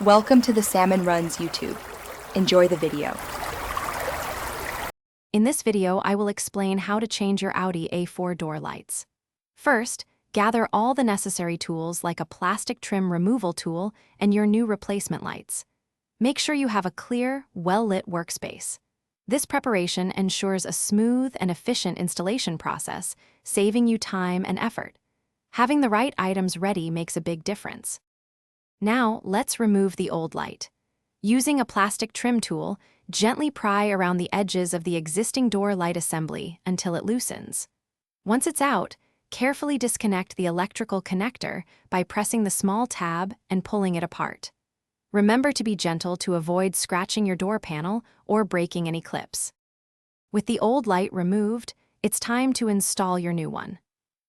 Welcome to the Salmon Runs YouTube. Enjoy the video. In this video, I will explain how to change your Audi A4 door lights. First, gather all the necessary tools like a plastic trim removal tool and your new replacement lights. Make sure you have a clear, well-lit workspace. This preparation ensures a smooth and efficient installation process, saving you time and effort. Having the right items ready makes a big difference. Now, let's remove the old light. Using a plastic trim tool, gently pry around the edges of the existing door light assembly until it loosens. Once it's out, carefully disconnect the electrical connector by pressing the small tab and pulling it apart. Remember to be gentle to avoid scratching your door panel or breaking any clips. With the old light removed, it's time to install your new one.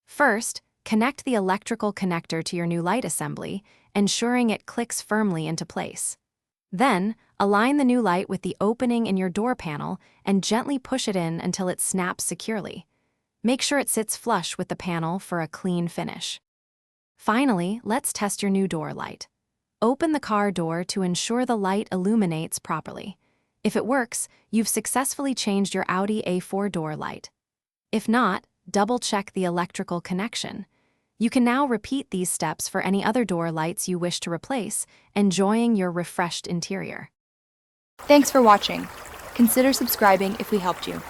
First, connect the electrical connector to your new light assembly, ensuring it clicks firmly into place. Then, align the new light with the opening in your door panel and gently push it in until it snaps securely. Make sure it sits flush with the panel for a clean finish. Finally, let's test your new door light. Open the car door to ensure the light illuminates properly. If it works, you've successfully changed your Audi A4 door light. If not, double-check the electrical connection. You can now repeat these steps for any other door lights you wish to replace, enjoying your refreshed interior. Thanks for watching. Consider subscribing if we helped you.